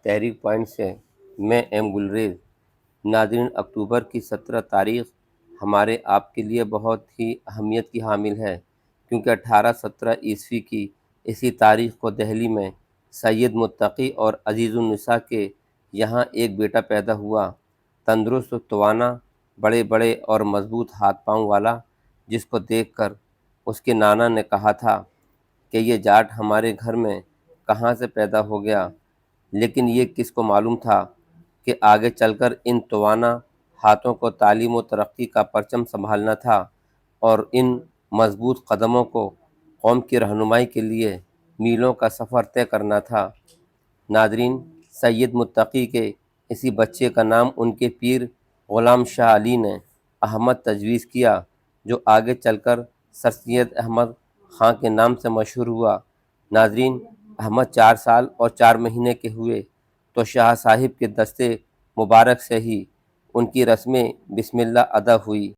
تحریک پوائنٹ سے میں ایم گلریز۔ ناظرین، اکتوبر کی 17 تاریخ ہمارے آپ کے لیے بہت ہی اہمیت کی حامل ہے، کیونکہ 1817 کی اسی تاریخ کو دہلی میں سید متقی اور عزیز النساء کے یہاں ایک بیٹا پیدا ہوا، تندرست و توانا، بڑے بڑے اور مضبوط ہاتھ پاؤں والا، جس کو دیکھ کر اس کے نانا نے کہا تھا کہ یہ جاٹ ہمارے گھر میں کہاں سے پیدا ہو گیا، لیکن یہ کس کو معلوم تھا کہ آگے چل کر ان توانا ہاتھوں کو تعلیم و ترقی کا پرچم سنبھالنا تھا اور ان مضبوط قدموں کو قوم کی رہنمائی کے لیے میلوں کا سفر طے کرنا تھا۔ ناظرین، سید متقی کے اسی بچے کا نام ان کے پیر غلام شاہ علی نے احمد تجویز کیا، جو آگے چل کر سر سید احمد خاں کے نام سے مشہور ہوا۔ ناظرین، احمد 4 سال اور 4 مہینے کے ہوئے تو شاہ صاحب کے دستے مبارک سے ہی ان کی رسم بسم اللہ ادا ہوئی۔